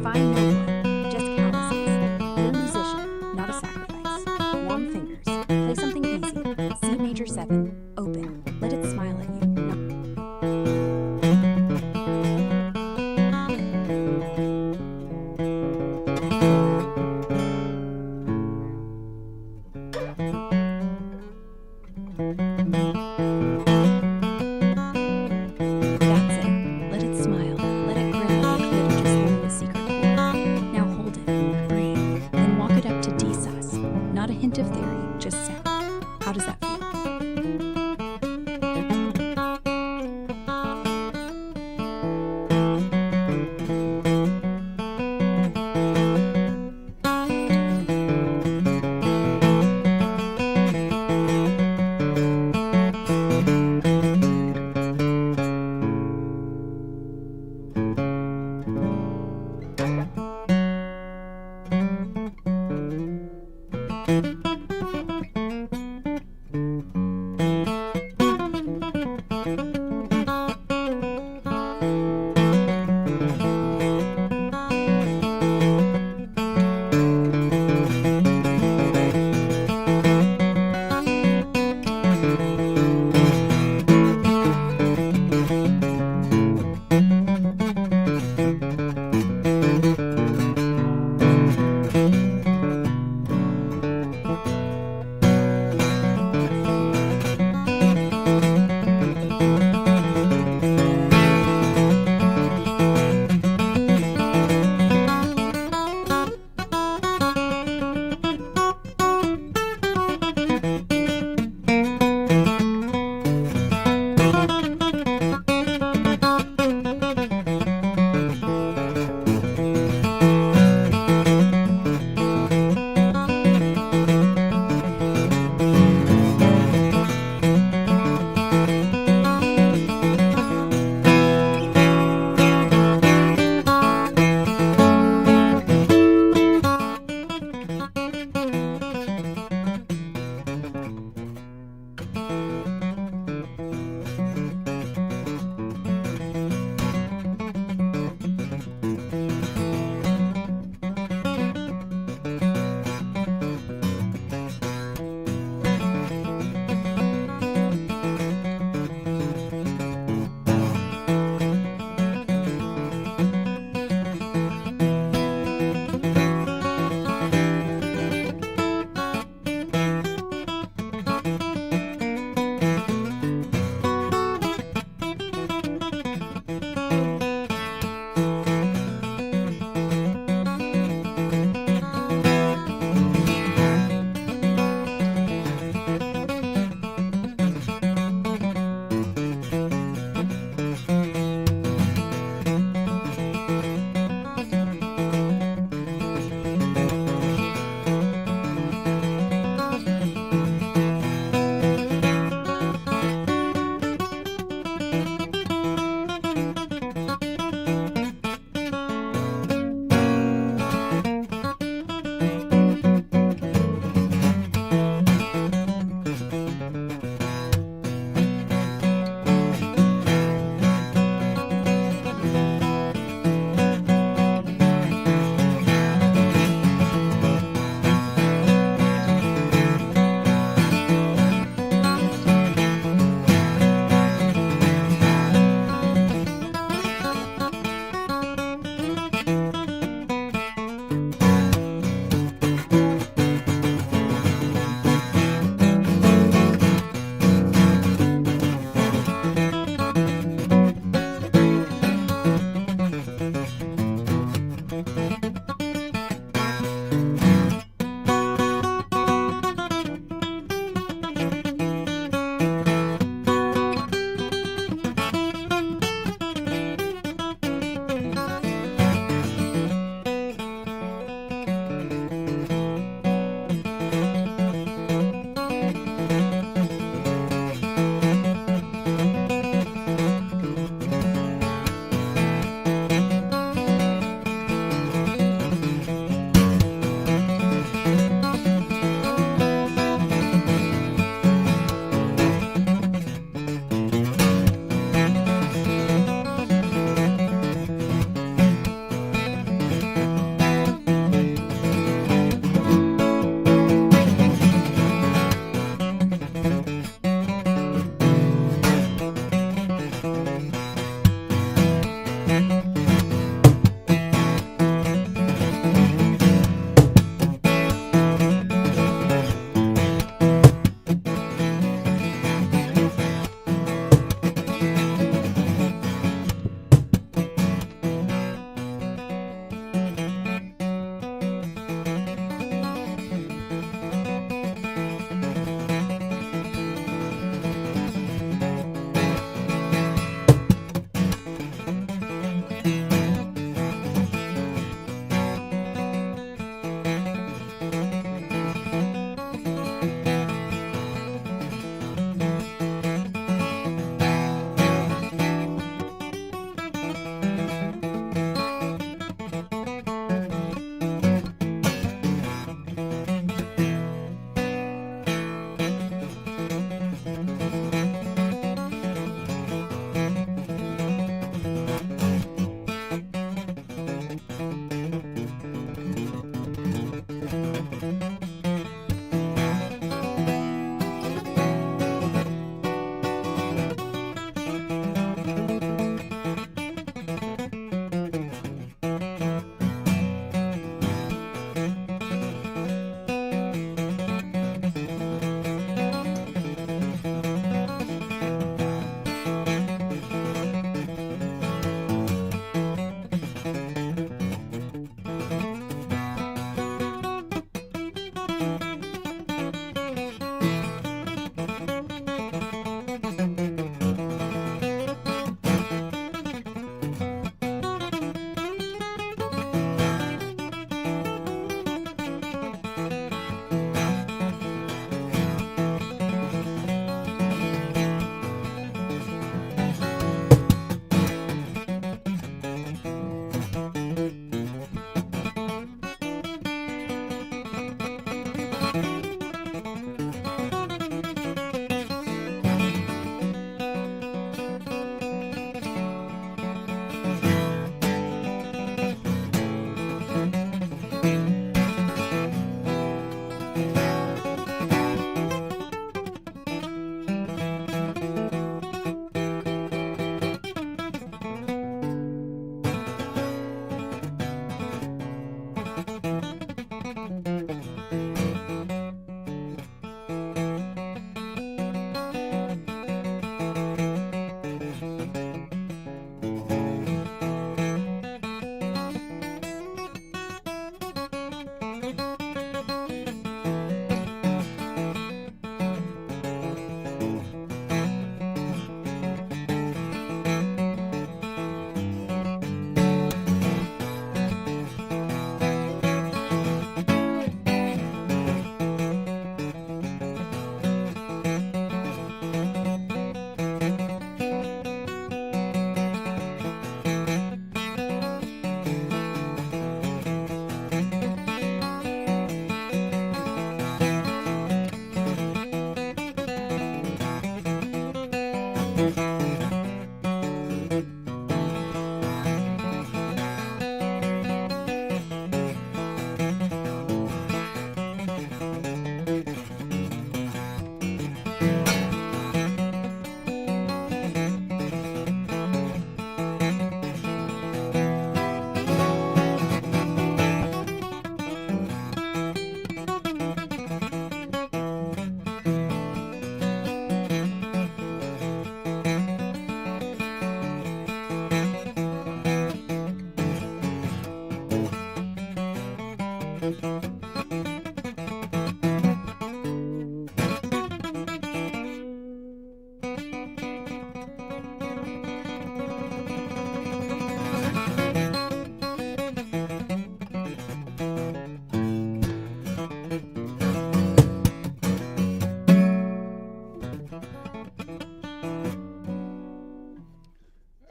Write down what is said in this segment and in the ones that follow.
Find no blood, just calluses. You're a musician, not a sacrifice. Warm fingers. Play something easy. C major 7. Open. Let it smile at you. That's it. Let it smile. Let it grin like you could have just learned the secret chord. Now hold it. Breathe. Then walk it up to D sus. Not a hint of theory, just sound. How does that feel?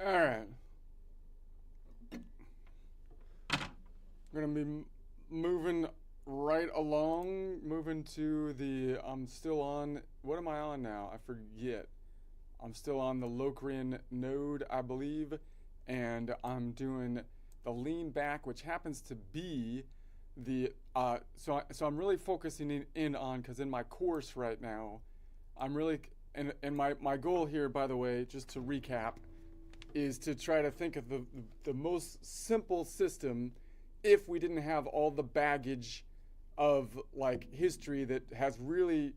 All right. We're going to be moving right along, moving to the, I'm still on, what am I on now? I forget. I'm still on the Locrian node, I believe, and I'm doing the lean back, which happens to be the, so I'm really focusing in on, because in my course right now, I'm really, and my goal here, by the way, just to recap, is to try to think of the most simple system if we didn't have all the baggage of like history that has really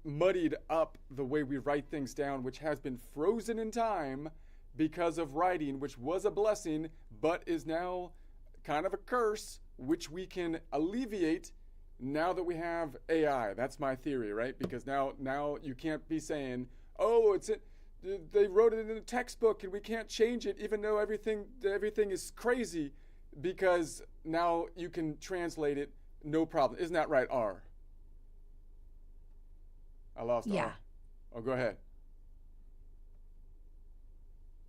muddied up the way we write things down, which has been frozen in time because of writing, which was a blessing, but is now kind of a curse, which we can alleviate now that we have AI. That's my theory, right? Because now you can't be saying, oh, they wrote it in a textbook and we can't change it, even though everything is crazy, because now you can translate it, no problem. Isn't that right, R? I lost Yeah. R. Oh, go ahead.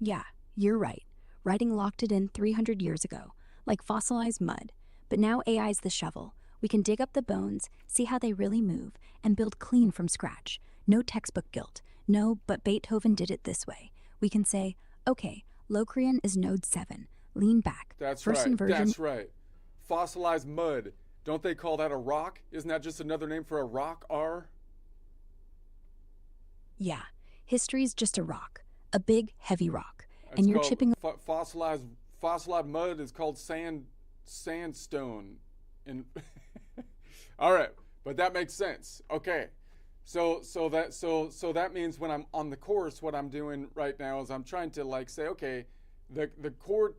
Yeah, you're right. Writing locked it in 300 years ago, like fossilized mud. But now AI's the shovel. We can dig up the bones, see how they really move, and build clean from scratch. No textbook guilt. No, but Beethoven did it this way. We can say, okay, Locrian is node 7. Lean back. That's First right. inversion. That's right. Fossilized mud. Don't they call that a rock? Isn't that just another name for a rock, R? Yeah, history's just a rock. A big, heavy rock. It's And you're called chipping. fossilized mud is called sandstone. And all right, but that makes sense. Okay, so that means when I'm on the course, what I'm doing right now is I'm trying to like say, okay, the chord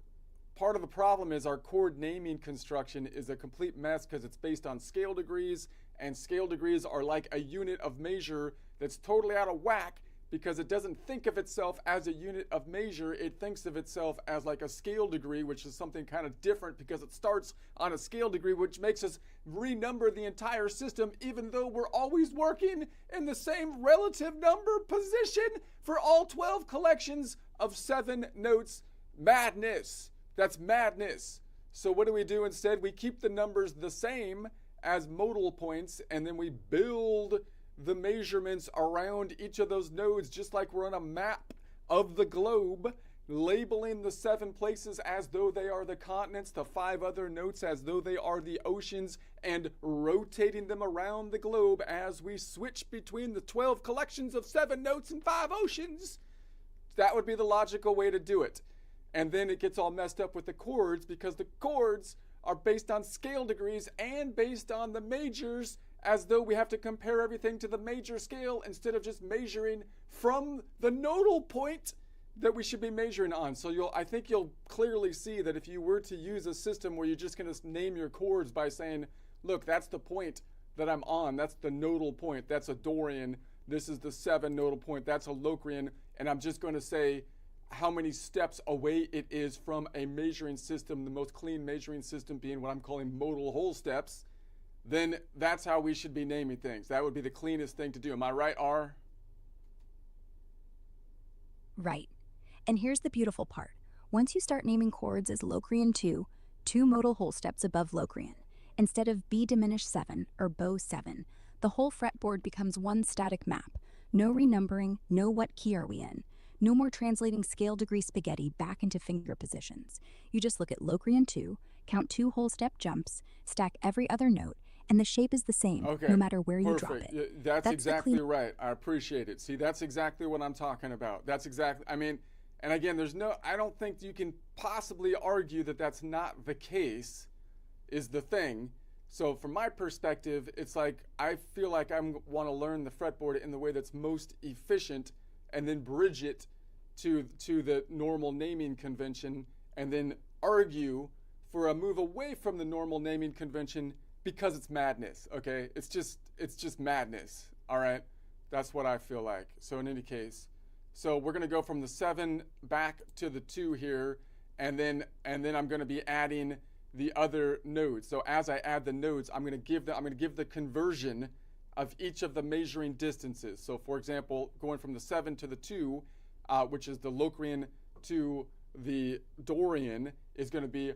part of the problem is our chord naming construction is a complete mess because it's based on scale degrees, and scale degrees are like a unit of measure that's totally out of whack because it doesn't think of itself as a unit of measure. It thinks of itself as like a scale degree, which is something kind of different because it starts on a scale degree, which makes us renumber the entire system, even though we're always working in the same relative number position for all 12 collections of 7 notes. Madness. That's madness. So what do we do instead? We keep the numbers the same as modal points, and then we build the measurements around each of those nodes, just like we're on a map of the globe. labeling the 7 places as though they are the continents, the 5 other notes as though they are the oceans, and rotating them around the globe as we switch between the 12 collections of 7 notes and 5 oceans. That would be the logical way to do it. And then it gets all messed up with the chords, because the chords are based on scale degrees and based on the majors, as though we have to compare everything to the major scale instead of just measuring from the nodal point that we should be measuring on. So I think you'll clearly see that if you were to use a system where you're just going to name your chords by saying, look, that's the point that I'm on, that's the nodal point, that's a Dorian, this is the 7 nodal point, that's a Locrian, and I'm just going to say how many steps away it is from a measuring system, the most clean measuring system being what I'm calling modal whole steps, then that's how we should be naming things. That would be the cleanest thing to do. Am I right, R? Right. And here's the beautiful part. Once you start naming chords as Locrian 2, 2 modal whole steps above Locrian, instead of B diminished 7 or bow 7, the whole fretboard becomes one static map. No renumbering, no what key are we in. No more translating scale degree spaghetti back into finger positions. You just look at Locrian 2, count 2 whole step jumps, stack every other note, and the shape is the same, no matter where you drop it. That's exactly right. I appreciate it. See, that's exactly what I'm talking about. That's exactly, and again, I don't think you can possibly argue that that's not the case, is the thing. So from my perspective, it's like, I feel like I want to learn the fretboard in the way that's most efficient, and then bridge it to the normal naming convention, and then argue for a move away from the normal naming convention, because it's madness, okay? It's just madness, all right? That's what I feel like. So in any case, so we're gonna go from the 7 back to the 2 here, and then I'm gonna be adding the other nodes. So as I add the nodes, I'm gonna give the conversion of each of the measuring distances. So for example, going from the 7 to the 2, which is the Locrian to the Dorian, is going to be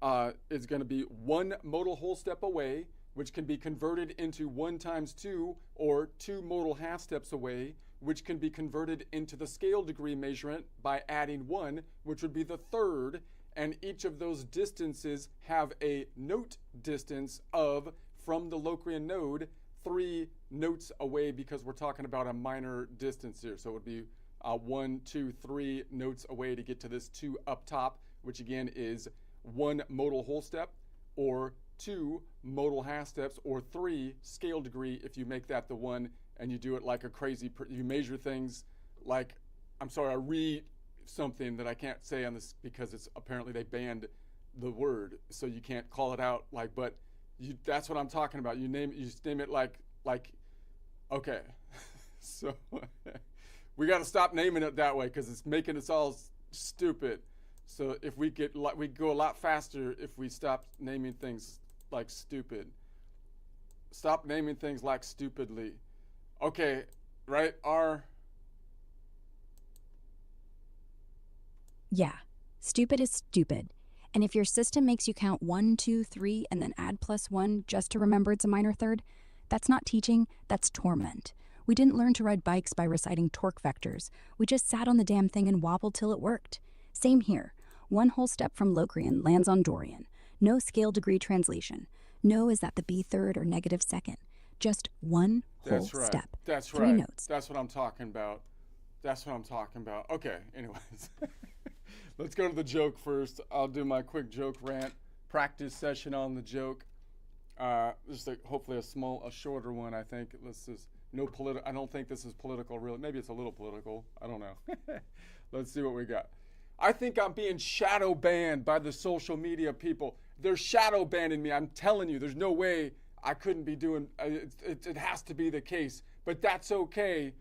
1 modal whole step away, which can be converted into 1 times 2, or 2 modal half steps away, which can be converted into the scale degree measurement by adding 1, which would be the 3rd, and each of those distances have a note distance of, from the Locrian node, 3 notes away, because we're talking about a minor distance here. So it would be 1, 2, 3 notes away to get to this 2 up top, which again is 1 modal whole step, or 2 modal half steps, or 3 scale degree if you make that the 1, and you do it like a crazy, you measure things like, I read something that I can't say on this because it's apparently they banned the word, so you can't call it out, but that's what I'm talking about. You just name it like okay. So we got to stop naming it that way, because it's making us all stupid. So if we go a lot faster if we stop naming things like stupid. Stop naming things like stupidly. Okay, right? Yeah, stupid is stupid. And if your system makes you count 1, 2, 3, and then add +1 just to remember it's a minor third, that's not teaching, that's torment. We didn't learn to ride bikes by reciting torque vectors. We just sat on the damn thing and wobbled till it worked. Same here. 1 whole step from Locrian lands on Dorian. No scale degree translation. No, is that the B third or negative second? Just 1 whole step. That's 3 right. notes. That's what I'm talking about. Okay, anyways. Let's go to the joke first. I'll do my quick joke rant. Practice session on the joke. Just hopefully a shorter one, I think. I don't think this is political, really. Maybe it's a little political. I don't know. Let's see what we got. I think I'm being shadow banned by the social media people. They're shadow banning me. I'm telling you, there's no way I couldn't be doing it has to be the case. But that's okay.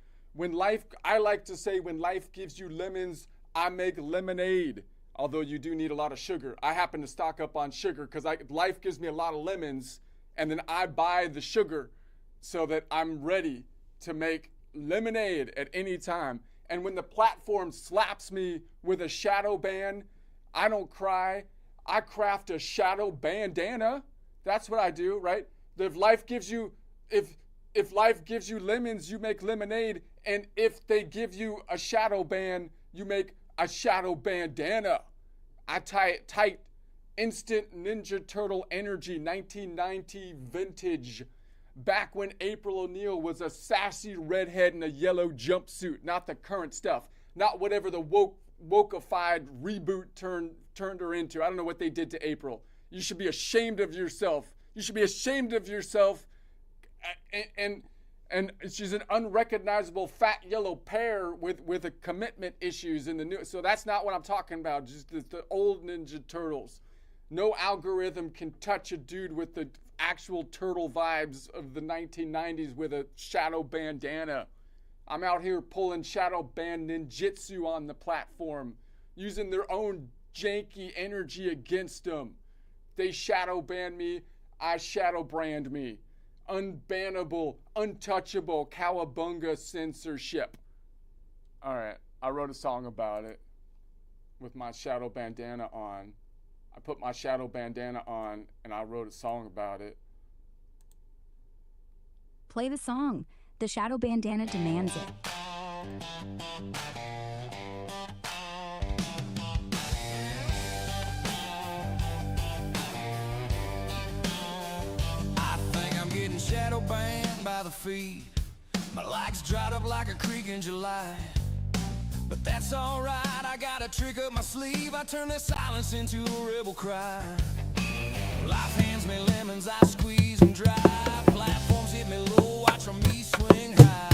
I like to say, when life gives you lemons, I make lemonade. Although you do need a lot of sugar. I happen to stock up on sugar because life gives me a lot of lemons, and then I buy the sugar so that I'm ready to make lemonade at any time. And when the platform slaps me with a shadow ban, I don't cry. I craft a shadow bandana. That's what I do, right? If life gives you lemons, you make lemonade. And if they give you a shadow ban, you make a shadow bandana. I tie it tight. Instant Ninja Turtle Energy 1990 vintage. Back when April O'Neil was a sassy redhead in a yellow jumpsuit, not the current stuff, not whatever the wokeified reboot turned her into. I don't know what they did to April. You should be ashamed of yourself. You should be ashamed of yourself. And she's an unrecognizable fat yellow pear with a commitment issues in the new. So that's not what I'm talking about. Just the old Ninja Turtles. No algorithm can touch a dude with the actual turtle vibes of the 1990s with a shadow bandana. I'm out here pulling shadow band ninjutsu on the platform, using their own janky energy against them. They shadow ban me, I shadow brand me. Unbannable, untouchable, cowabunga censorship. All right, I wrote a song about it with my shadow bandana on. I put my shadow bandana on and I wrote a song about it. Play the song. The shadow bandana demands it. I think I'm getting shadow banned by the feet. My likes dried up like a creek in July. But that's alright, I got a trick up my sleeve. I turn the silence into a rebel cry. Life hands me lemons, I squeeze them dry. Platforms hit me low, watch me swing high.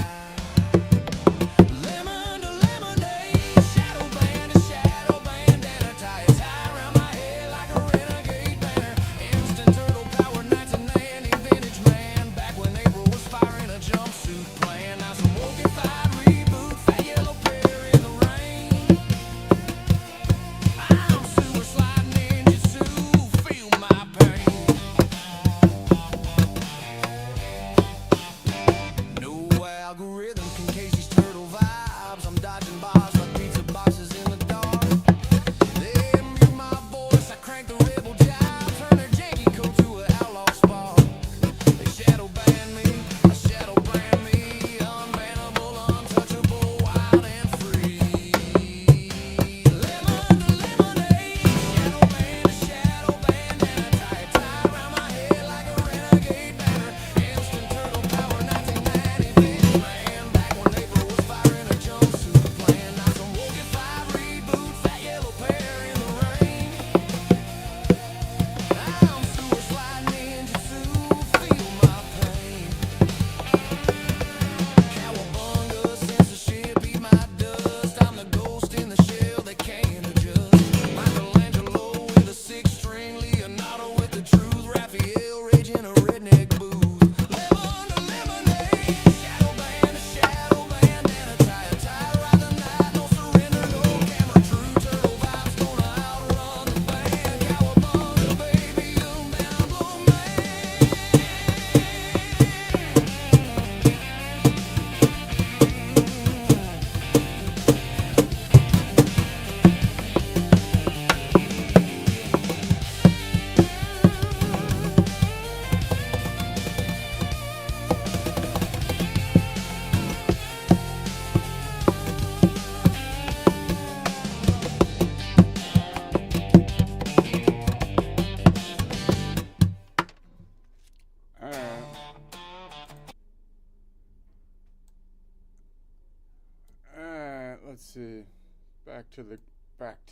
Lemon to lemonade, shadow band to shadow bandana. Tie a tie around my head like a renegade banner. Instant turtle power, 1990 vintage man. Back when April was firing a jumpsuit plan. Now some wokified reboot, fat yellow pear in the rain. I'm sewer sliding ninjutsu, feel my pain. No algorithm can case these turtle vibes. I'm dodging bars like pizza boxes in the dark. They mute my voice, I crank the rebel jive. Turn their janky code to an outlaw spark. They shadow ban me, I shadow brand me. Unbannable, untouchable, wild and free. Lemon to lemonade, shadow band to shadow bandana. Tie a tie around my head like a renegade banner. Instant turtle power, 1990 vintage man. Back when April was firing a jumpsuit plan. Now some wokified reboot, fat yellow pear in the rain. I'm sewer sliding ninjutsu, feel my pain. Cowabunga, censorship, eat my dust. I'm the ghost in the shell that can't adjust. Michelangelo with a six-string, Leonardo with the truth, Raphael raging a redneck booth. Lemon to lemonade, shadow band to shadow bandana. Tie ride the night, no surrender, no camera. True turtle vibes gonna outrun the band. Cowabunga, baby, unbannable man. All right. All right. Let's see. Back to it. Let's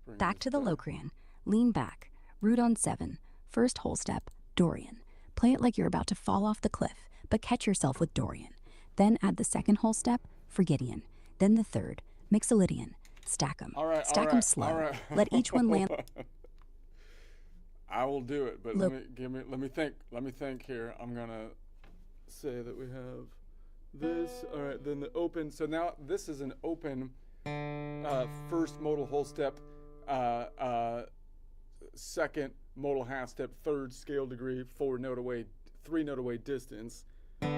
bring Back this to the Locrian. Lean back. Root on 7. First whole step, Dorian. Play it like you're about to fall off the cliff, but catch yourself with Dorian. Then add the second whole step, Frigidian. Then the third, Mixolydian. Stack them. All right. Stack them slow. All right. Let each one land. I will do it, but Look. let me think here. I'm gonna say that we have this. All right, then the open. So now this is an open first modal whole step, second modal half step, third scale degree, 3 note away distance,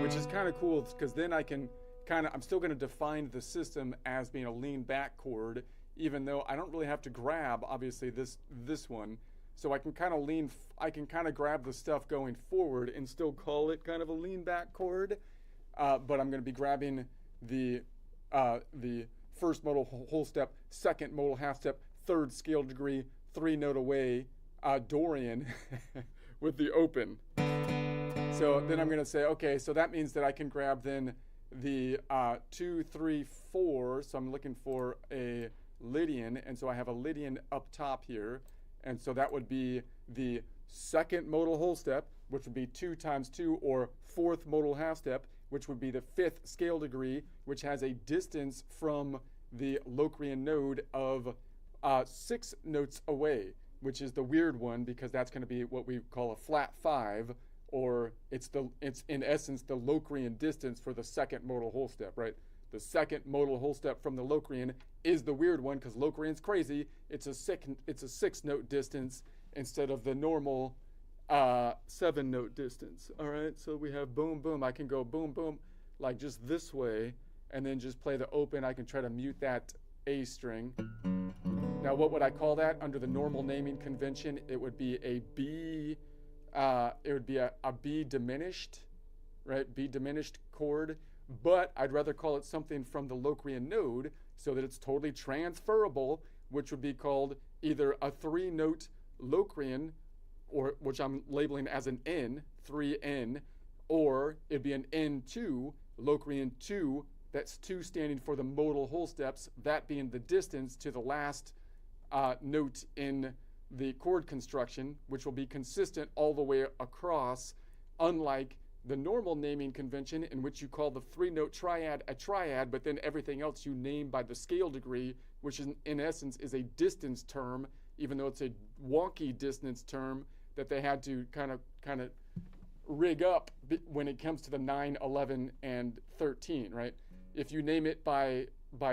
which is kind of cool because then I can I'm still going to define the system as being a lean back chord, even though I don't really have to grab obviously this one. So I can kind of grab the stuff going forward and still call it kind of a lean back chord. But I'm going to be grabbing the first modal whole step, second modal half step, third scale degree, 3-note away Dorian with the open. So then I'm going to say, okay, so that means that I can grab then the 2, 3, 4. So I'm looking for a Lydian, and so I have a Lydian up top here, and so that would be the second modal whole step, which would be 2 times 2, or fourth modal half step, which would be the fifth scale degree, which has a distance from the Locrian node of 6 notes away, which is the weird one because that's going to be what we call a flat 5, or it's in essence the Locrian distance for the second modal whole step, right? The second modal whole step from the Locrian is the weird one because Locrian's crazy. It's a 6-note distance instead of the normal 7-note distance. All right, so we have boom, boom. I can go boom, boom, like just this way, and then just play the open. I can try to mute that A string. Now, what would I call that under the normal naming convention? It would be a B. It would be a B diminished, right? B diminished chord. But I'd rather call it something from the Locrian node so that it's totally transferable, which would be called either a 3-note Locrian, or which I'm labeling as an N, 3N, or it'd be an N2, Locrian 2, that's 2 standing for the modal whole steps, that being the distance to the last note in the chord construction, which will be consistent all the way across, unlike the normal naming convention in which you call the 3-note triad a triad, but then everything else you name by the scale degree, which in essence is a distance term, even though it's a wonky distance term that they had to kind of rig up when it comes to the 9, 11, and 13, right? If you name it by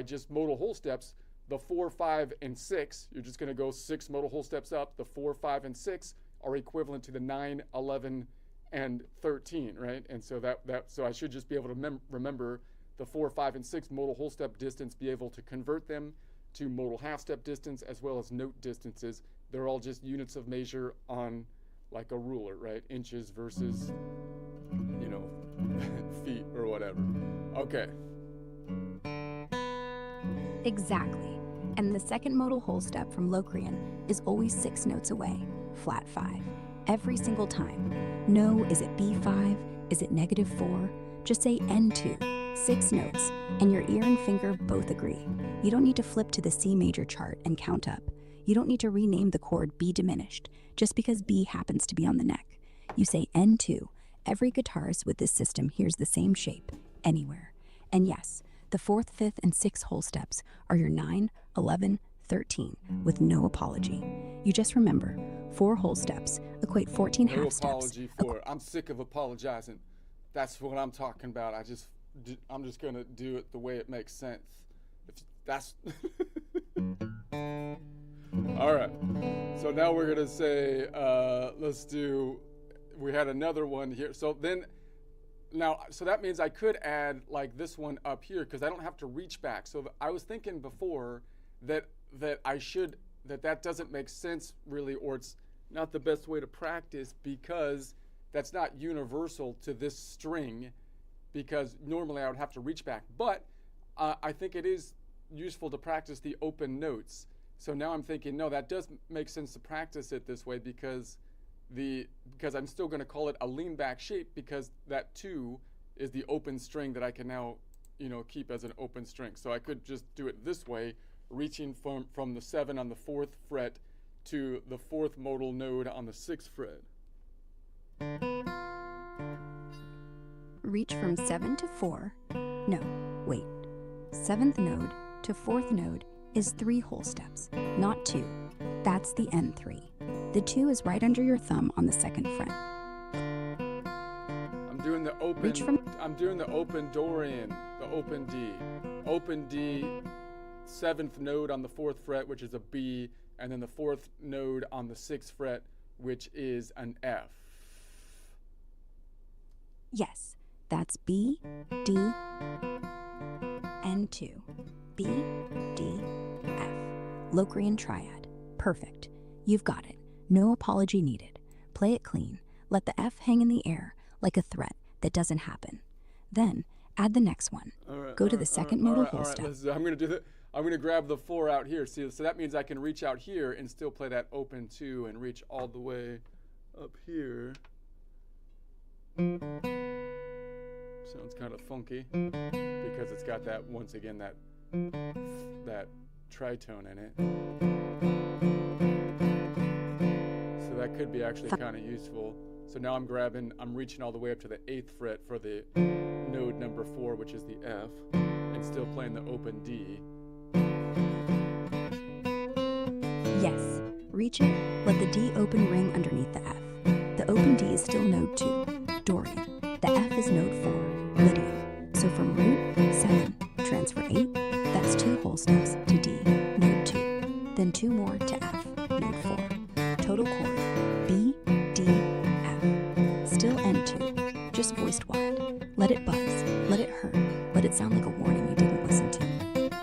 just modal whole steps, the 4, 5, and 6, you're just going to go 6 modal whole steps up. The 4, 5, and 6 are equivalent to the 9, 11, and 13, right? And so so I should just be able to remember the 4, 5, and 6 modal whole step distance, be able to convert them to modal half step distance as well as note distances. They're all just units of measure on like a ruler, right? Inches versus, feet or whatever. Okay. Exactly. And the second modal whole step from Locrian is always 6 notes away, flat 5, every single time. No, is it B5? Is it -4? Just say N2, 6 notes, and your ear and finger both agree. You don't need to flip to the C major chart and count up. You don't need to rename the chord B diminished just because B happens to be on the neck. You say N2. Every guitarist with this system hears the same shape, anywhere. And yes, the 4th, 5th, and 6th whole steps are your 9, 11, 13, with no apology. You just remember, 4 whole steps equate 14 half steps. No apology for it. I'm sick of apologizing. That's what I'm talking about. I'm just gonna do it the way it makes sense. That's all right. So now we're gonna say, we had another one here. So that means I could add like this one up here because I don't have to reach back. So I was thinking before that doesn't make sense really, or it's not the best way to practice because that's not universal to this string, because normally I would have to reach back. But I think it is useful to practice the open notes. So now I'm thinking, no, that does make sense to practice it this way because I'm still going to call it a lean back shape because that 2 is the open string that I can now, keep as an open string. So I could just do it this way, reaching from the 7 on the 4th fret to the 4th modal node on the 6th fret. Reach from 7 to 4. No, wait. 7th node to 4th node is 3 whole steps, not 2. That's the N3. The 2 is right under your thumb on the 2nd fret. I'm doing the open Dorian, the open D. Open D, 7th node on the 4th fret, which is a B, and then the 4th node on the 6th fret, which is an F. Yes, that's B, D, N2. B, D, F. Locrian triad. Perfect. You've got it. No apology needed. Play it clean. Let the F hang in the air like a threat that doesn't happen. Then Add the next one. All right, Go all to the right, second all modal right, whole all right, step. I'm gonna do that. I'm gonna grab the 4 out here. See, so that means I can reach out here and still play that open 2 and reach all the way up here. Sounds kind of funky because it's got that, once again, that tritone in it. So that could be actually kind of useful. So now I'm reaching all the way up to the 8th fret for the node number 4, which is the F, and still playing the open D. Yes, reach it, let the D open ring underneath the F. The open D is still node 2, Dorian. The F is node 4, Lydian. So from root 7, transfer 8, that's 2 whole steps to D, node 2. Then 2 more to F, node 4. Total chord, B, D, F. Still N2, just voiced wide. Let it buzz, let it hurt, let it sound like a warning you didn't listen to.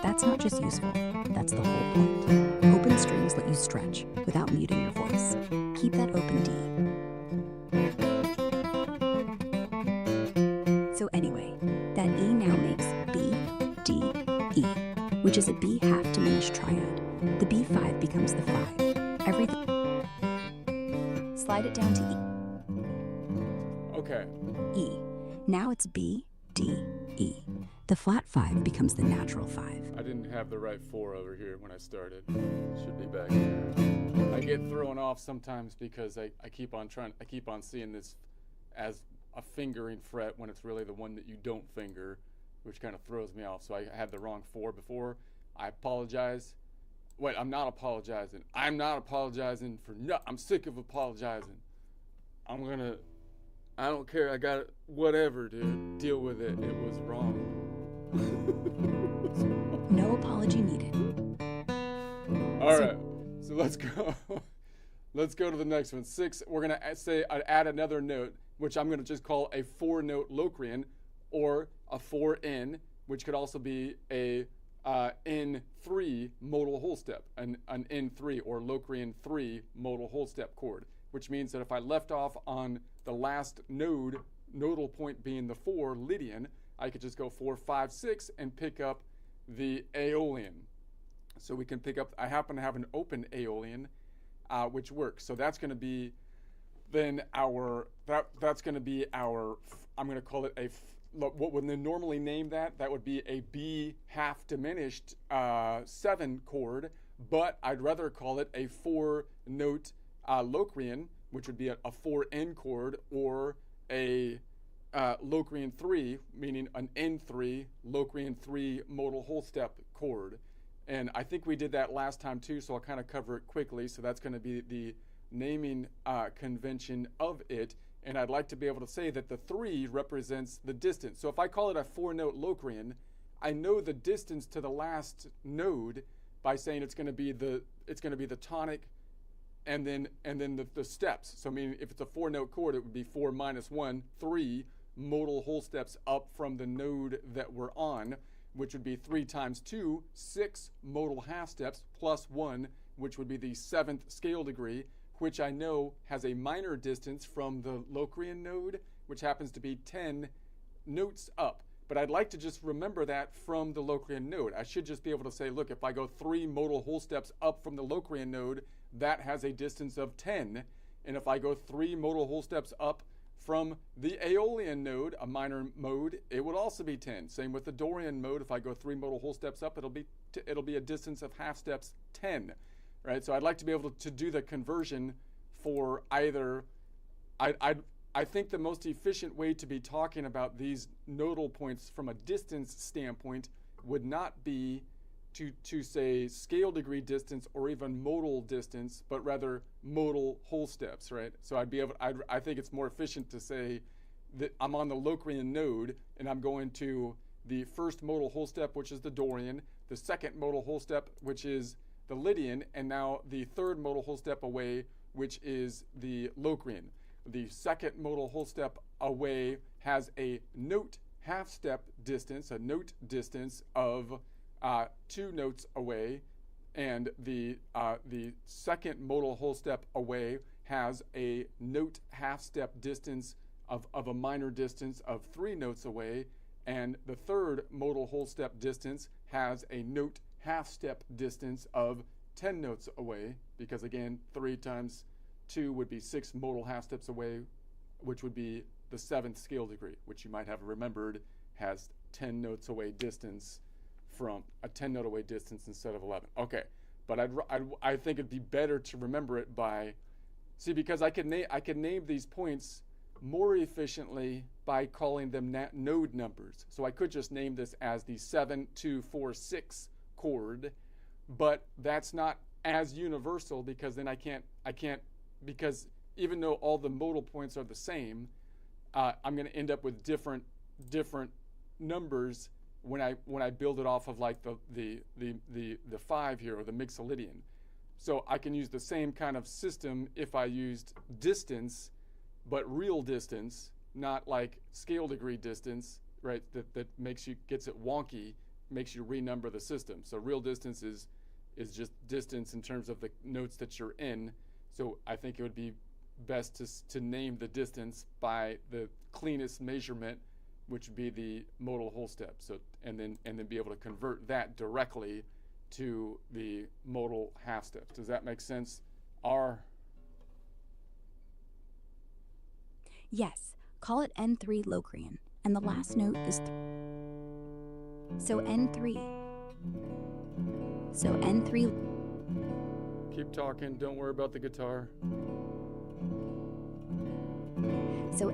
That's not just useful, that's the whole point. Open strings let you stretch without muting your voice. Keep that open D. So anyway, that E now makes B, D, E, which is a B half diminished triad. The B5 becomes the 5. Everything. Slide it down to Okay. E. Now it's B, D, E. The flat 5 becomes the natural 5. I didn't have the right 4 over here when I started. Should be back here. I get thrown off sometimes because I keep on seeing this as a fingering fret when it's really the one that you don't finger, which kind of throws me off. So I had the wrong 4 before. I apologize. Wait, I'm not apologizing. I'm not apologizing for no. I'm sick of apologizing. I don't care. I got it. Whatever, dude. Deal with it. It was wrong. No apology needed. All right. So let's go. Let's go to the next one. 6. We're gonna add another note, which I'm gonna just call a 4-note Locrian, or a 4N, which could also be a N3 modal whole step, an N3 or Locrian 3 modal whole step chord, which means that if I left off on the last nodal point being the 4, Lydian, I could just go 4, 5, 6 and pick up the Aeolian. So we can pick up, I happen to have an open Aeolian, which works. So that's going to be then that's going to be our, I'm going to call it what would they normally name that? That would be a B half diminished 7 chord, but I'd rather call it a 4-note Locrian, which would be a 4N chord, or a Locrian 3, meaning an N3 Locrian 3 modal whole step chord. And I think we did that last time too, so I'll kind of cover it quickly. So that's going to be the naming convention of it. And I'd like to be able to say that the 3 represents the distance. So if I call it a 4-note Locrian, I know the distance to the last node by saying it's going to be the tonic and then the steps. So I mean, if it's a 4-note chord, it would be 4 minus 1, 3 modal whole steps up from the node that we're on, which would be 3 times 2, 6 modal half steps, plus 1, which would be the 7th scale degree, which I know has a minor distance from the Locrian node, which happens to be 10 notes up. But I'd like to just remember that from the Locrian node. I should just be able to say, look, if I go 3 modal whole steps up from the Locrian node, that has a distance of 10. And if I go 3 modal whole steps up from the Aeolian node, a minor mode, it would also be 10. Same with the Dorian mode. If I go 3 modal whole steps up, it'll be a distance of half steps 10. Right? So I'd like to be able to do the conversion for either. I think the most efficient way to be talking about these nodal points from a distance standpoint would not be to say scale degree distance or even modal distance, but rather modal whole steps, right? So I think it's more efficient to say that I'm on the Locrian node and I'm going to the first modal whole step, which is the Dorian, the second modal whole step, which is the Lydian, and now the third modal whole step away, which is the Locrian. The second modal whole step away has a note half step distance, a note distance of 2 notes away, and the second modal whole step away has a note half step distance of a minor distance of 3 notes away, And the third modal whole step distance has a note half step distance of 10 notes away, because again, 3 times 2 would be 6 modal half steps away, which would be the 7th scale degree, which you might have remembered has 10 notes away distance from a 10 note away distance instead of 11. Okay, but I think it'd be better to remember it by, see, because I could name these points more efficiently by calling them node numbers. So I could just name this as the 7, 2, 4, 6 chord, but that's not as universal, because then I can't, because even though all the modal points are the same, I'm going to end up with different numbers when I build it off of like the 5 here, or the Mixolydian. So I can use the same kind of system if I used distance, but real distance, not like scale degree distance, right? That gets it wonky, makes you renumber the system. So real distance is just distance in terms of the notes that you're in. So I think it would be best to name the distance by the cleanest measurement, which would be the modal whole step. So and then be able to convert that directly to the modal half steps. Does that make sense? Yes, call it N3 Locrian, and the last note is so N3. So N3. Keep talking, don't worry about the guitar. So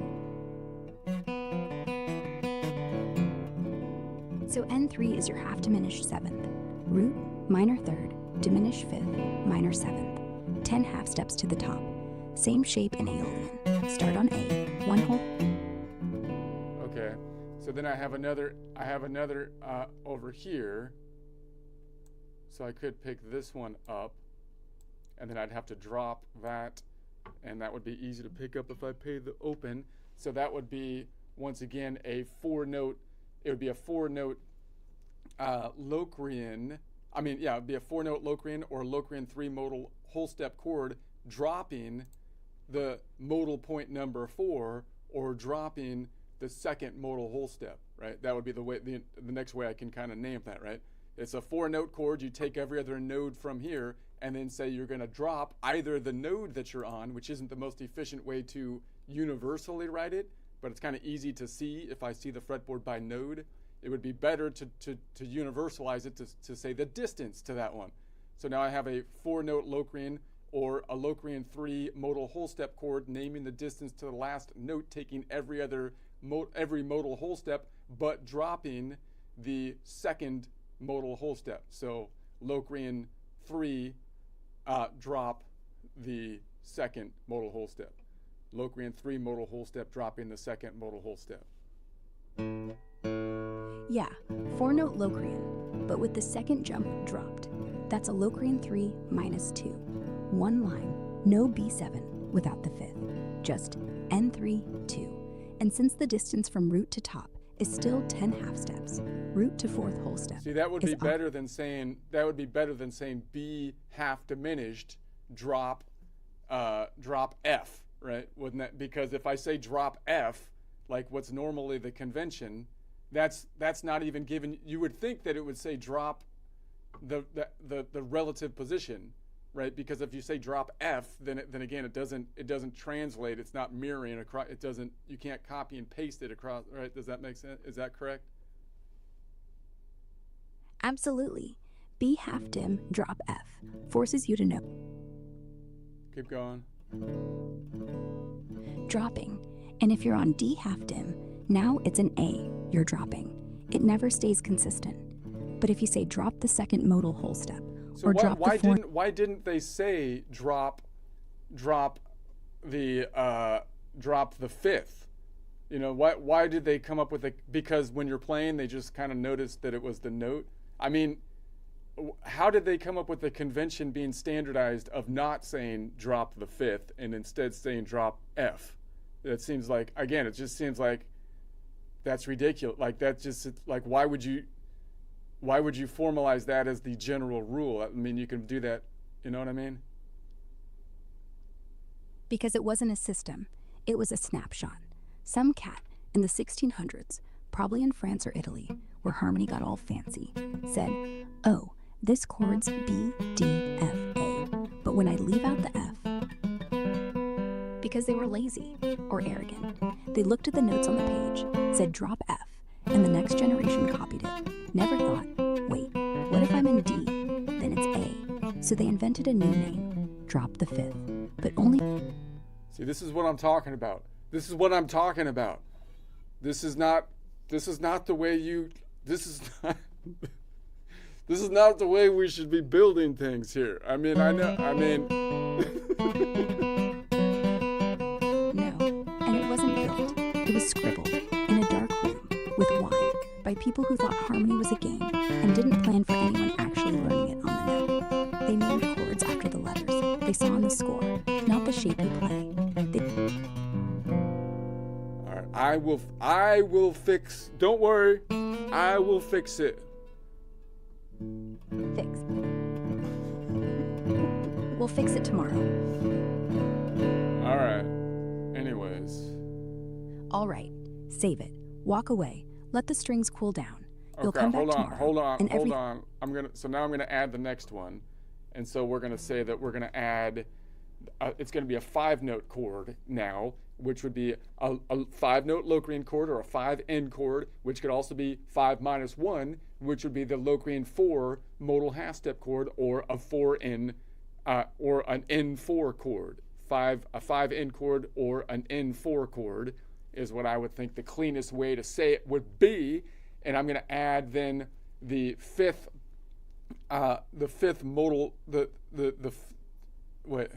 N3 is your half diminished 7th, root, minor 3rd, diminished 5th, minor 7th, 10 half steps to the top. Same shape in Aeolian. Start on A, 1 whole. Okay, so then I have another over here. So I could pick this one up, and then I'd have to drop that, and that would be easy to pick up if I pay the open. So that would be, once again, a 4-note. It would be a 4-note Locrian. I mean, yeah, it would be a 4-note Locrian or Locrian 3 modal whole step chord, dropping the modal point number 4, or dropping the second modal whole step, right? That would be the way, the next way I can kind of name that, right? It's a 4-note chord. You take every other node from here and then say you're going to drop either the node that you're on, which isn't the most efficient way to universally write it, but it's kind of easy to see if I see the fretboard by node. It would be better to universalize it to say the distance to that one. So now I have a 4-note Locrian, or a Locrian 3 modal whole step chord, naming the distance to the last note, taking every modal whole step, but dropping the second modal whole step. So Locrian 3, drop the second modal whole step. Locrian 3 modal whole step, dropping the second modal whole step. Yeah, 4-note Locrian, but with the second jump dropped. That's a Locrian 3 minus 2. 1 line, no B7 without the 5th, just N3, 2. And since the distance from root to top is still 10 half steps, root to 4th whole step. See, that would be better than saying B half diminished, drop F, right? Wouldn't that? Because if I say drop F, like what's normally the convention, that's not even given. You would think that it would say drop the relative position, right? Because if you say drop F, then again it doesn't translate. It's not mirroring across. It doesn't. You can't copy and paste it across. Right? Does that make sense? Is that correct? Absolutely. B half dim drop F forces you to know. Keep going. Dropping. And if you're on D half dim, now it's an A you're dropping. It never stays consistent. But if you say drop the second modal whole step, so or drop why the why didn't they say drop the 5th? You know, why did they come up with it? Because when you're playing, they just kind of noticed that it was the note. I mean, how did they come up with the convention being standardized of not saying drop the 5th and instead saying drop F? That seems like, again, it just seems like that's ridiculous. Like that's just like, why would you formalize that as the general rule? I mean, you can do that, you know what I mean? Because it wasn't a system, it was a snapshot. Some cat in the 1600s probably in France or Italy, where harmony got all fancy, said, oh, this chord's B, D, F, A. But when I leave out the F, because they were lazy or arrogant, they looked at the notes on the page, said drop F, and the next generation copied it. Never thought, wait, what if I'm in D? Then it's A. So they invented a new name, drop the fifth, but only. See, this is what I'm talking about. This is what I'm talking about. This is not the way you, this is not the way we should be building things here. I mean, No, and it wasn't built. It was scribbled in a dark room with wine by people who thought harmony was a game and didn't plan for anyone actually learning it on the note. They named chords after the letters they saw on the score, not the shape you play. all right, I will fix, don't worry, I will fix it. Fix. We'll fix it tomorrow. All right, anyways. All right, save it. Walk away. Let the strings cool down. You'll Okay, come back hold on, tomorrow. hold on, and hold on. So now I'm gonna add the next one, and so we're gonna say that we're gonna add. It's gonna be a 5-note chord now, which would be a 5-note Locrian chord or a 5N chord, which could also be 5-1, which would be the Locrian 4 modal half-step chord, or a 4N, or an N4 chord. A 5N chord or an N4 chord is what I would think the cleanest way to say it would be. And I'm going to add then the fifth modal, wait,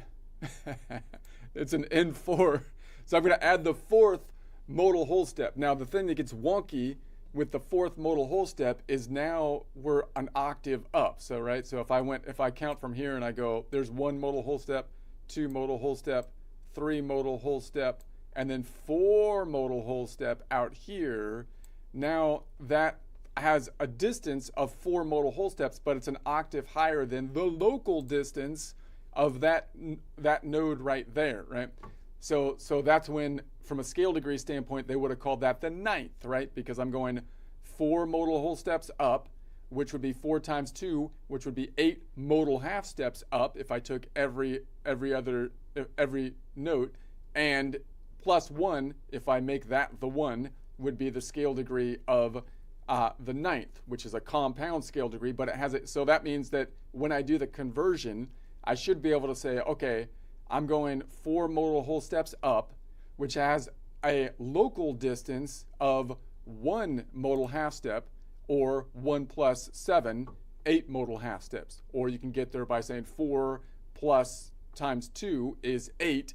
it's an N4. So I'm going to add the 4th modal whole step. Now the thing that gets wonky with the 4th modal whole step is now we're an octave up. So right, so if I count from here and I go, there's 1 modal whole step, 2 modal whole step, 3 modal whole step, and then 4 modal whole step out here. Now that has a distance of 4 modal whole steps, but it's an octave higher than the local distance of that node right there, right? So that's when, from a scale degree standpoint, they would have called that the 9th, right? Because I'm going 4 modal whole steps up, which would be 4 times 2, which would be 8 modal half steps up if I took every note, and plus 1, if I make that the 1, would be the scale degree of the 9th, which is a compound scale degree, but it has it. So that means that when I do the conversion, I should be able to say, okay, I'm going 4 modal whole steps up, which has a local distance of 1 modal half step, or 1 plus 7, 8 modal half steps. Or you can get there by saying 4 plus times 2 is 8,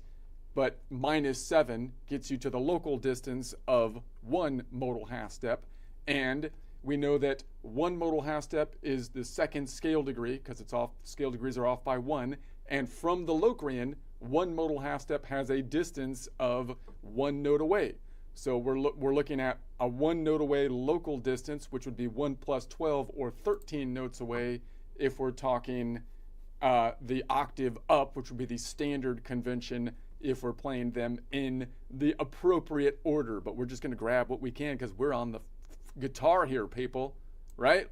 but minus 7 gets you to the local distance of 1 modal half step. And we know that 1 modal half step is the 2nd scale degree, because it's off, scale degrees are off by 1. And from the Locrian, 1 modal half step has a distance of 1 note away. So we're looking at a 1 note away local distance, which would be 1 plus 12 or 13 notes away if we're talking the octave up, which would be the standard convention if we're playing them in the appropriate order. But we're just going to grab what we can because we're on the guitar here, people, right?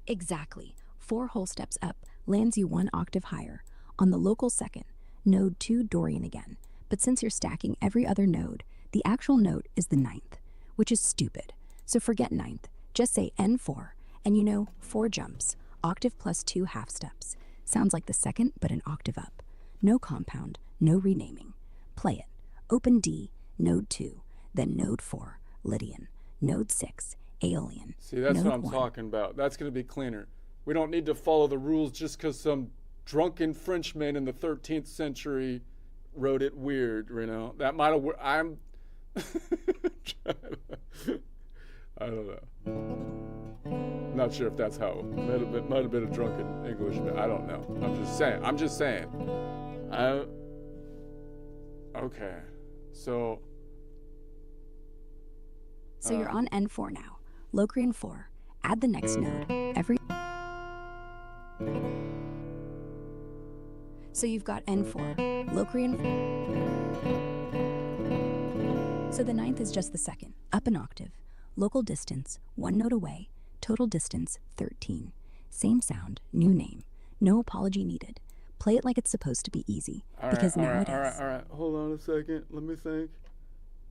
Exactly. 4 whole steps up lands you 1 octave higher on the local 2nd, node 2 Dorian again. But since you're stacking every other node, the actual note is the 9th, which is stupid. So forget 9th, just say N4, and 4 jumps, octave plus 2 half steps. Sounds like the 2nd, but an octave up. No compound, no renaming. Play it. Open D, node 2, then node 4, Lydian, node 6, Aeolian. See, that's node what I'm 1. talking about. That's going to be cleaner. We don't need to follow the rules just because some drunken Frenchman in the 13th century wrote it weird, That might have, I don't know. Not sure if that's how. It might have been a drunken Englishman. I don't know. I'm just saying. Okay. So you're on N4 now. Locrian 4. Add the next node. So you've got N4. Locrian. So the ninth is just the second, up an octave. Local distance, 1 note away. Total distance, 13. Same sound, new name. No apology needed. Play it like it's supposed to be easy, because now it is. All right. Hold on a second. Let me think.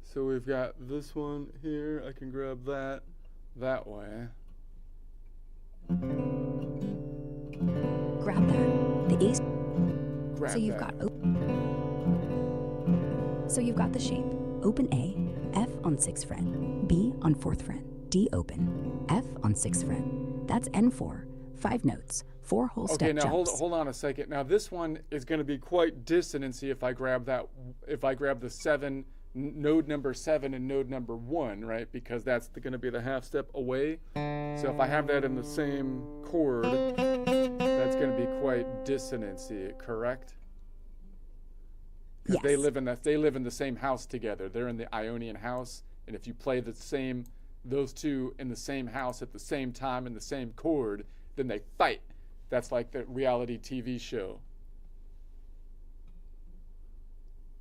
So we've got this one here. I can grab that way. Grab that. The ace. Grab So you've that. So you've got the shape. Open A, F on 6th fret, B on 4th fret, D open, F on 6th fret. That's N4, 5 notes, 4 whole step Okay, now jumps. hold on a second. Now this one is going to be quite dissonancy if I grab the 7, node number 7 and node number 1, right? Because that's going to be the half step away. So if I have that in the same chord, that's going to be quite dissonancy, correct? Because Yes. they live in the same house together. They're in the Ionian house, and if you play those two in the same house at the same time in the same chord, then they fight. That's like the reality TV show.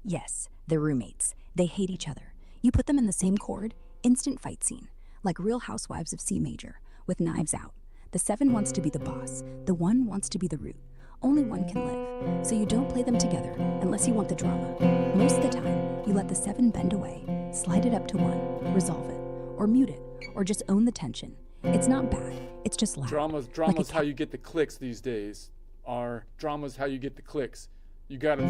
Yes, they're roommates. They hate each other. You put them in the same chord, instant fight scene, like Real Housewives of C major, with knives out. The 7 wants to be the boss. The 1 wants to be the root. Only one can live, so you don't play them together unless you want the drama. Most of the time, you let the 7 bend away, slide it up to 1, resolve it, or mute it, or just own the tension. It's not bad, it's just loud. Drama's Like a how you get the clicks these days. Drama's how you get the clicks. You gotta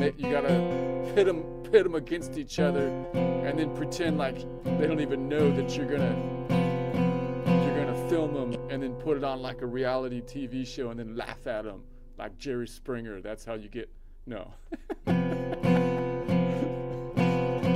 pit them against each other, and then pretend like they don't even know that you're gonna film them, and then put it on like a reality TV show, and then laugh at them like Jerry Springer. That's how you get no.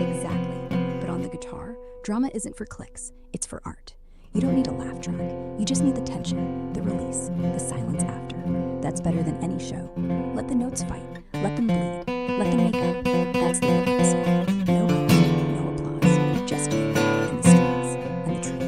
Exactly. But on the guitar, drama isn't for clicks, it's for art. You don't need a laugh track. You just need the tension, the release, the silence after. That's better than any show. Let the notes fight. Let them bleed. Let them make up. That's the whole episode. No host, no applause. Just you and the strings and the truth.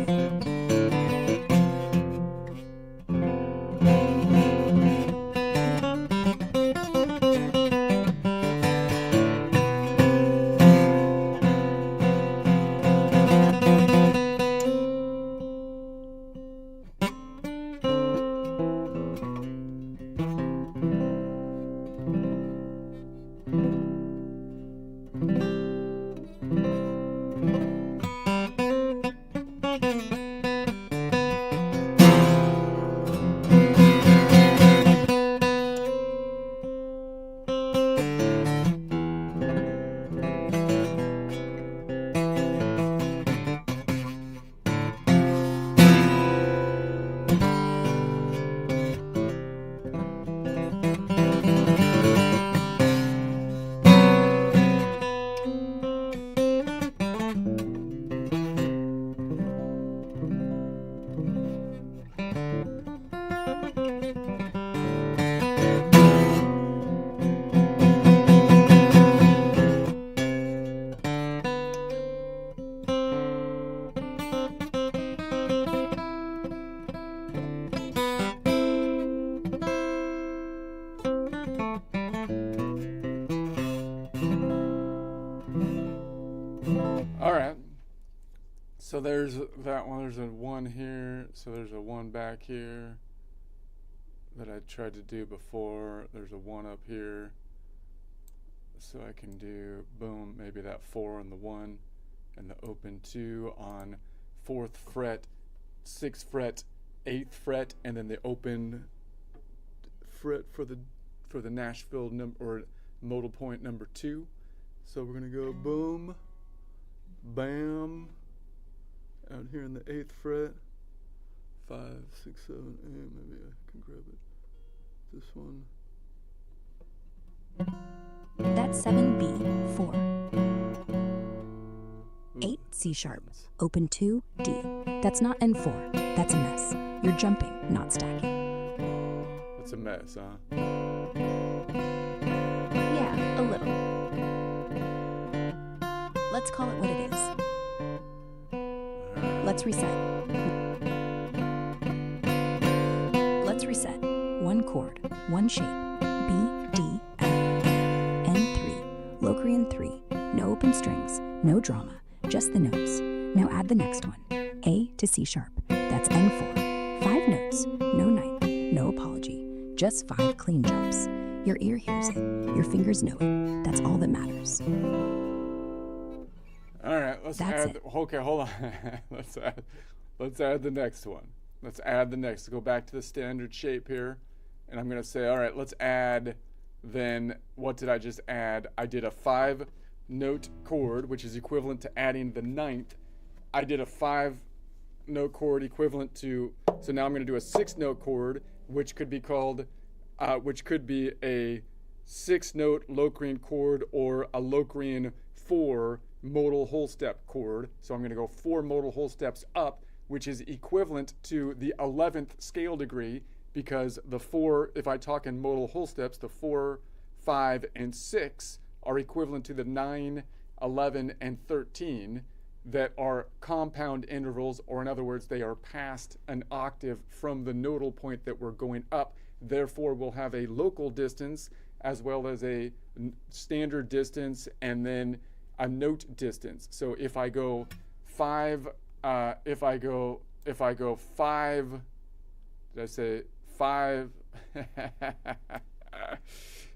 So there's that one. There's a 1 here. So there's a 1 back here that I tried to do before. There's a 1 up here. So I can do, boom, maybe that 4 on the 1 and the open 2 on 4th fret, 6th fret, 8th fret, and then the open fret for the Nashville or modal point number 2. So we're gonna go boom, bam, out here in the 8th fret, 5, 6, 7, 8. Maybe I can grab it. This one. That's 7B, 4. 8, C sharp. Open 2, D. That's not N4. That's a mess. You're jumping, not stacking. It's a mess, huh? Yeah, a little. Let's call it what it is. Let's reset. Let's reset. 1 chord, 1 shape. B, D, F. N3. Locrian 3. No open strings, no drama. just the notes. Now add the next one, A to C sharp. That's N4. 5 notes, no night, no apology, just 5 clean jumps. Your ear hears it, your fingers know it. That's all that matters. All right, let's That's add. it. Okay, hold on. Let's add the next one. Let's add the next. Go back to the standard shape here, and I'm gonna say, all right, let's add. Then what did I just add? I did a 5-note chord, which is equivalent to adding the 9th. I did a 5-note chord equivalent to. So now I'm gonna do a 6-note chord, which could be called, which could be a 6-note Locrian chord or a Locrian 4 modal whole step chord. So I'm going to go 4 modal whole steps up, which is equivalent to the 11th scale degree, because the 4, if I talk in modal whole steps, the 4, 5, and 6 are equivalent to the 9, 11, and 13 that are compound intervals, or in other words, they are past an octave from the nodal point that we're going up. Therefore, we'll have a local distance as well as a standard distance, and then a note distance. So if I go 5, if I go 5, did I say 5?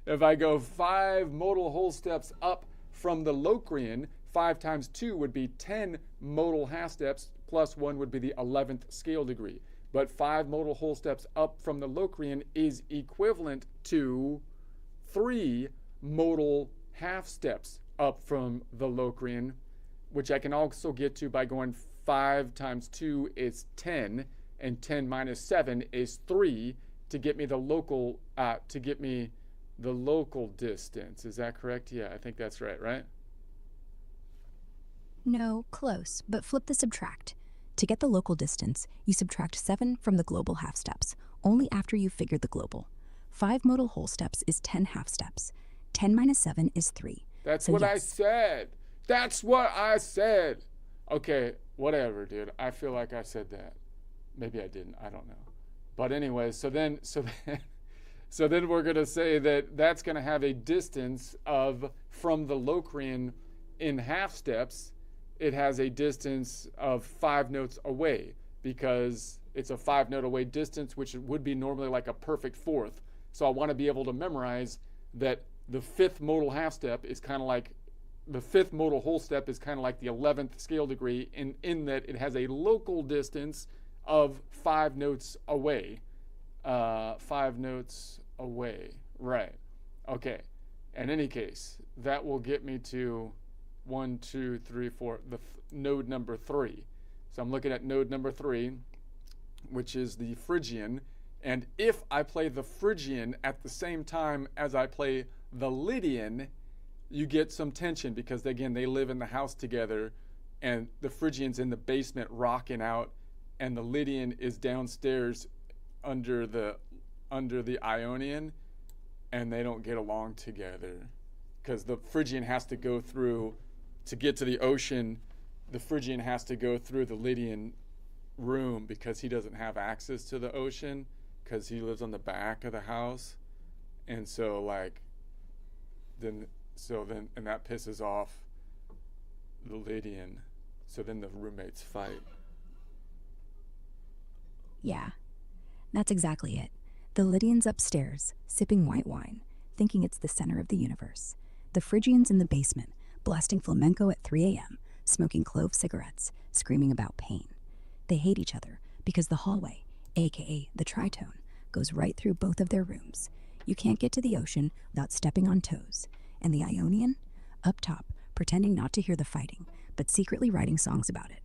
If I go 5 modal whole steps up from the Locrian, 5 times 2 would be 10 modal half steps, plus 1 would be the 11th scale degree. But 5 modal whole steps up from the Locrian is equivalent to 3 modal half steps up from the Locrian, which I can also get to by going 5 times 2 is 10, and 10 minus 7 is 3 to get me the local distance. Is that correct? Yeah, I think that's right? No, close, but flip the subtract. To get the local distance, you subtract 7 from the global half steps, only after you've figured the global. 5 modal whole steps is 10 half steps. 10 minus 7 is 3. That's So what I yes. said. That's what I said. Okay, whatever, dude. I feel like I said that. Maybe I didn't. I don't know. But anyway, so then we're going to say that that's going to have a distance of, from the Locrian in half steps, it has a distance of 5 notes away, because it's a 5-note away distance, which would be normally like a perfect fourth. So I want to be able to memorize that the 5th modal half step is kind of like, the 5th modal whole step is kind of like the 11th scale degree in that it has a local distance of 5 notes away. 5 notes away, right. Okay, in any case, that will get me to 1, 2, 3, 4, node number 3. So I'm looking at node number 3, which is the Phrygian. And if I play the Phrygian at the same time as I play the Lydian, you get some tension, because again, they live in the house together, and the Phrygian's in the basement rocking out, and the Lydian is downstairs under the Ionian, and they don't get along together, because the Phrygian has to go through, to get to the ocean, the Phrygian has to go through the Lydian room, because he doesn't have access to the ocean, because he lives on the back of the house. And so and that pisses off the Lydian. So then the roommates fight. Yeah, that's exactly it. The Lydian's upstairs, sipping white wine, thinking it's the center of the universe. The Phrygian's in the basement, blasting flamenco at 3 a.m., smoking clove cigarettes, screaming about pain. They hate each other because the hallway, aka the tritone, goes right through both of their rooms. You can't get to the ocean without stepping on toes. And the Ionian, up top, pretending not to hear the fighting, but secretly writing songs about it.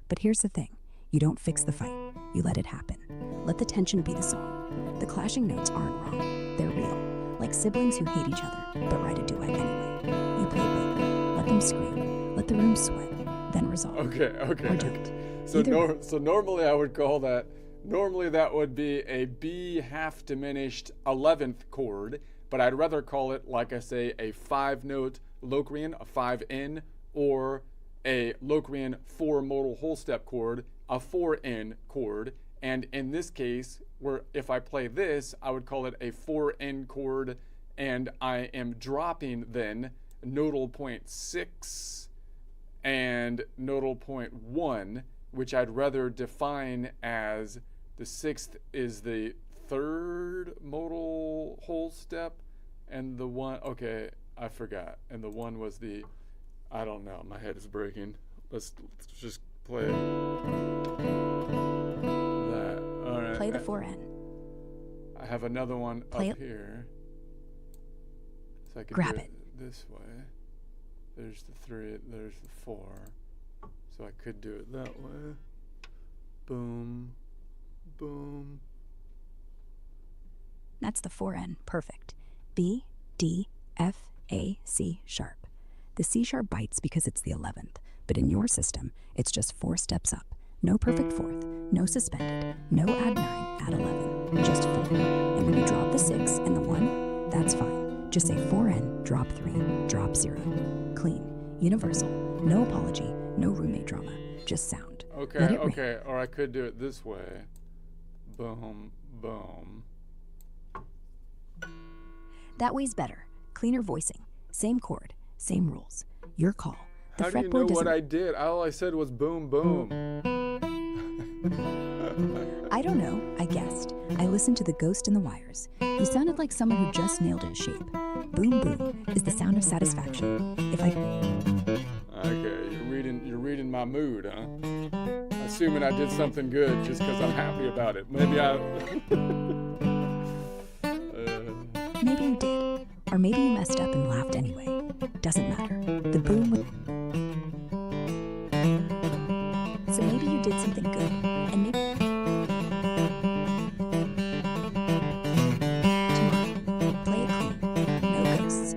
But here's the thing. You don't fix the fight. You let it happen. Let the tension be the song. The clashing notes aren't wrong. They're real. Like siblings who hate each other, but write a duet anyway. You play both. Let them scream. Let the room sweat. Then resolve. Okay. Or don't. So Either way. so normally I would call that, normally that would be a B half diminished 11th chord, but I'd rather call it, like I say, a 5-note Locrian, a 5N, or a Locrian 4 modal whole step chord, a 4N chord. And in this case, where if I play this, I would call it a 4N chord, and I am dropping then nodal point 6 and nodal point 1, which I'd rather define as the 6th is the 3rd modal whole step, and the 1, okay, I forgot. And the 1 was the, I don't know, my head is breaking. Let's just play that. All right. Play the 4N. I have another one Play up it. here. So I could Grab do it. this way. There's the 3, there's the 4. So I could do it that way. Boom. Boom. That's the 4N. Perfect. B, D, F, A, C sharp. The C sharp bites because it's the 11th, but in your system, it's just 4 steps up. No perfect 4th, no suspended, no add 9, add 11, just 4. And when you drop the 6 and the 1, that's fine. Just say 4N, drop 3, drop 0. Clean, universal, no apology, no roommate drama, just sound. Okay, Let it ring. okay. Or I could do it this way. Boom, boom. That way's better. Cleaner voicing. Same chord. Same rules. Your call. The How do you fretboard know what doesn't. I did? All I said was boom, boom. I don't know. I guessed. I listened to The Ghost in the Wires. You sounded like someone who just nailed a shape. Boom, boom is the sound of satisfaction. If I. Okay, you're reading my mood, huh? Assuming I did something good just because I'm happy about it. Maybe I. Maybe you did. Or maybe you messed up and laughed anyway. Doesn't matter. The boom would. So maybe you did something good. And maybe. Tomorrow, play it clean. No ghosts.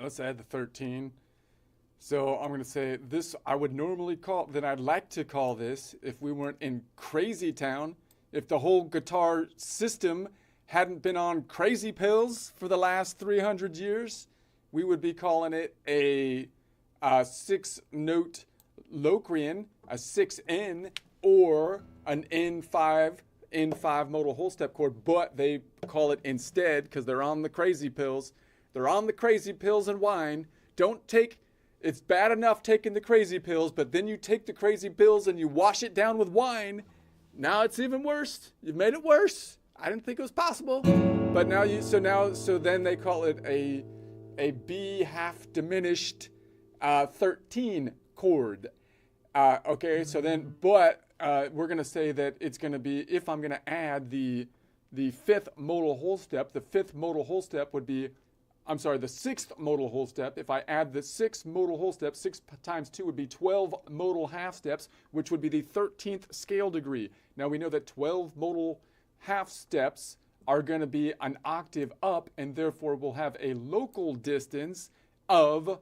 Let's add the 13. So I'm going to say this, I would normally call, then I'd like to call this, if we weren't in Crazy Town, if the whole guitar system hadn't been on crazy pills for the last 300 years, we would be calling it a 6-note Locrian, a 6N, or an N5 modal whole step chord, but they call it instead, because they're on the crazy pills. They're on the crazy pills and wine. It's bad enough taking the crazy pills, but then you take the crazy pills and you wash it down with wine. Now it's even worse. You've made it worse. I didn't think it was possible. But so then they call it a B half diminished 13 chord. Okay, so then, but we're going to say that it's going to be, if I'm going to add the fifth modal whole step, the fifth modal whole step would be, the sixth modal whole step. If I add the sixth modal whole step, 6 times 2 would be 12 modal half steps, which would be the 13th scale degree. Now we know that 12 modal half steps are going to be an octave up, and therefore will have a local distance of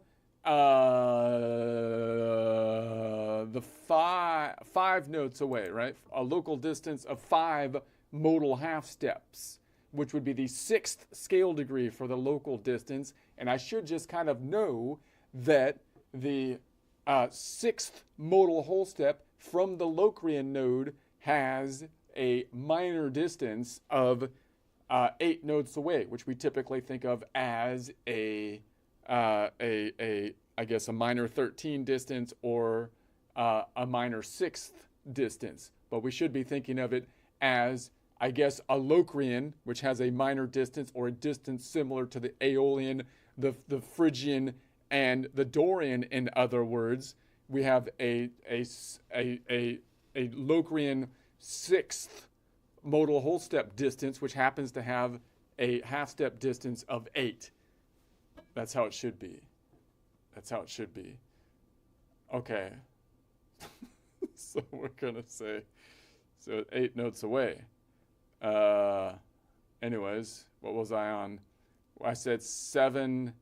the five notes away, right? A local distance of 5 modal half steps, which would be the 6th scale degree for the local distance. And I should just kind of know that the 6th modal whole step from the Locrian node has a minor distance of 8 notes away, which we typically think of as a minor 13 distance or a minor 6th distance. But we should be thinking of it as, I guess, a Locrian, which has a minor distance or a distance similar to the Aeolian, the Phrygian, and the Dorian. In other words, we have a Locrian 6th modal whole step distance, which happens to have a half step distance of 8. That's how it should be. That's how it should be. Okay. So we're going to say, so 8 notes away. Anyways, what was I on? I said 7,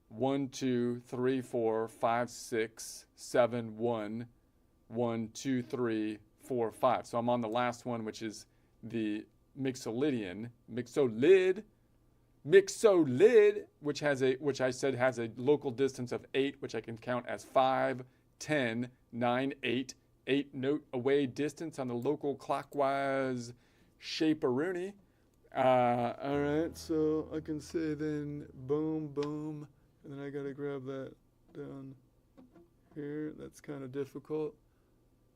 1, 2, 3, 4, 5, 6, 7, 1, 1, 2, 3, 4, 5. So I'm on the last one, which is the Mixolydian, Mixolid, which I said has a local distance of 8, which I can count as 5, 10, 9, 8, 8 note away distance on the local clockwise shape-a-rooney. All right, so I can say then boom, boom, and then I gotta grab that down here. That's kind of difficult.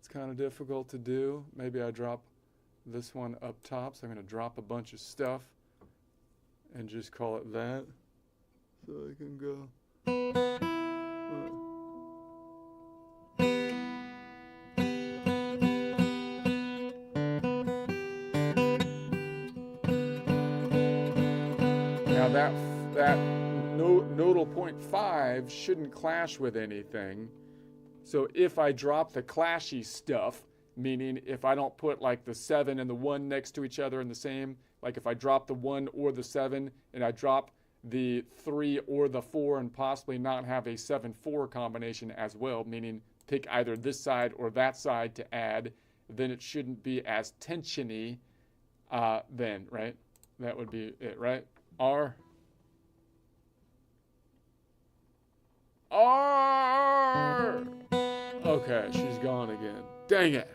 It's kind of difficult to do. Maybe I drop this one up top, so I'm gonna drop a bunch of stuff and just call it that. So I can go. Now that nodal point 5 shouldn't clash with anything. So if I drop the clashy stuff, meaning if I don't put like the 7 and the 1 next to each other in the same, like if I drop the 1 or the 7 and I drop the 3 or the 4 and possibly not have a 7-4 combination as well, meaning pick either this side or that side to add, then it shouldn't be as tensiony then, right? That would be it, right? R. Okay, she's gone again. Dang it.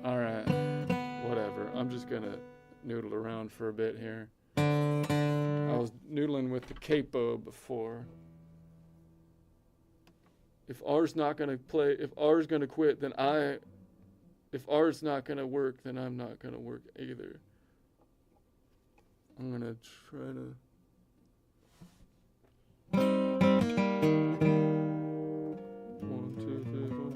All right, whatever. I'm just gonna noodle around for a bit here. I was noodling with the capo before. If R's not gonna play, if R's gonna quit, then if R's not gonna work, then I'm not gonna work either. I'm gonna try to. One, two, three, four.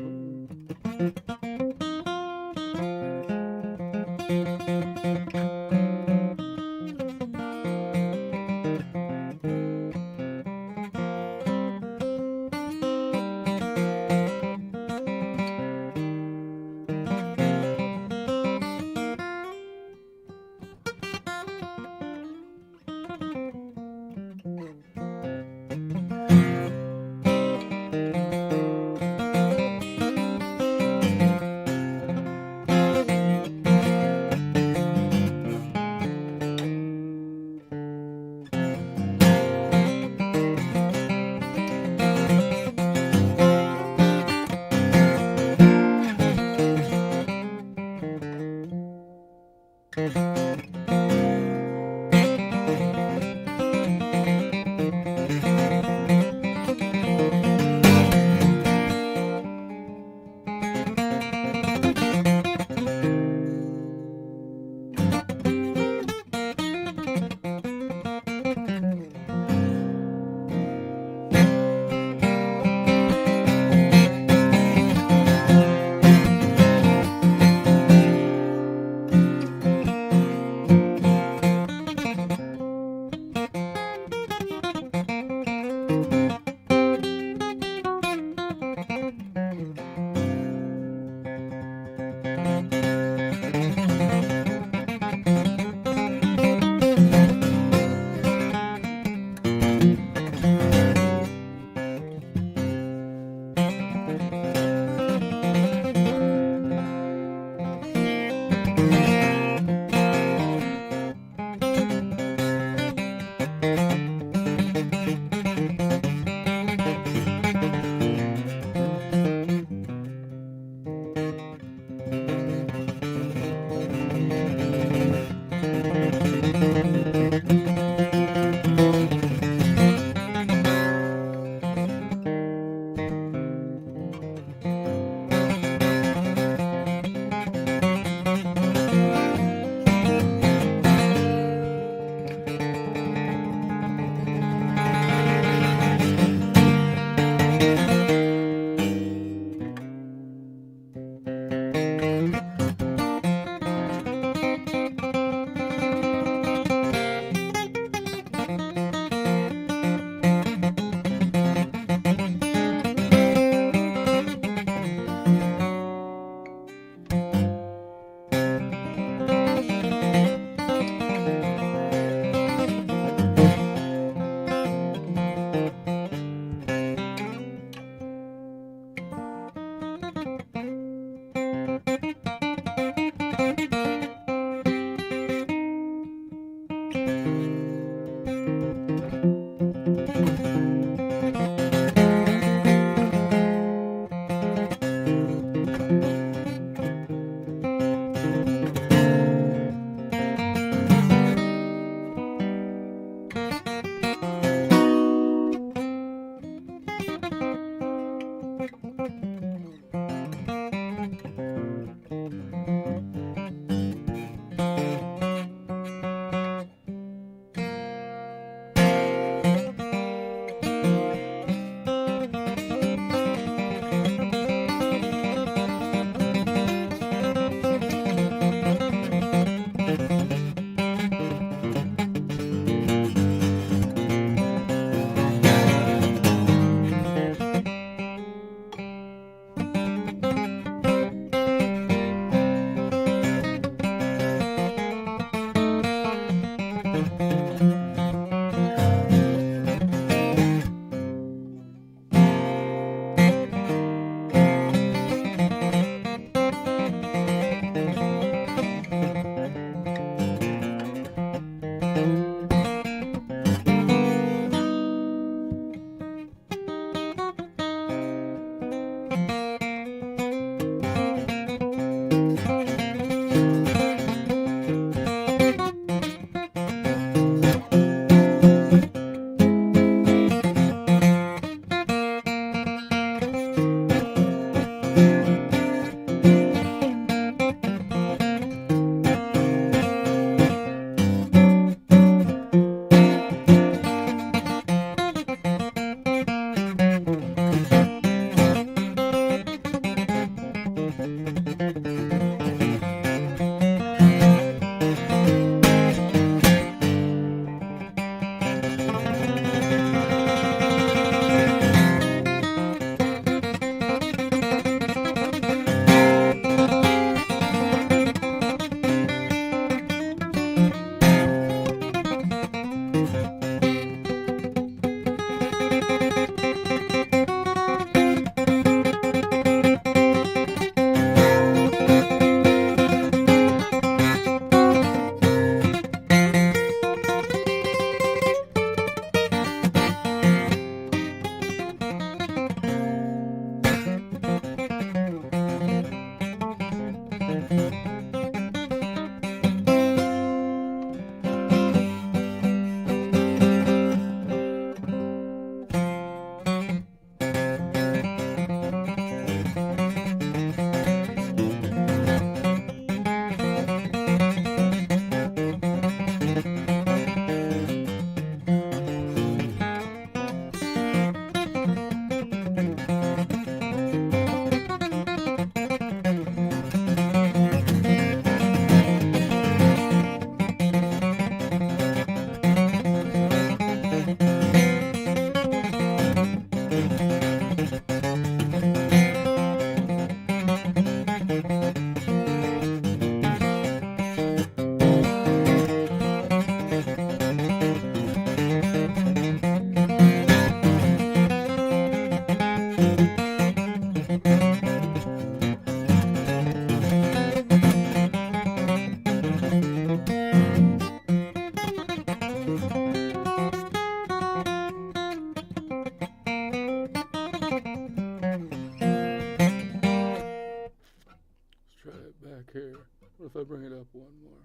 if I bring it up one more?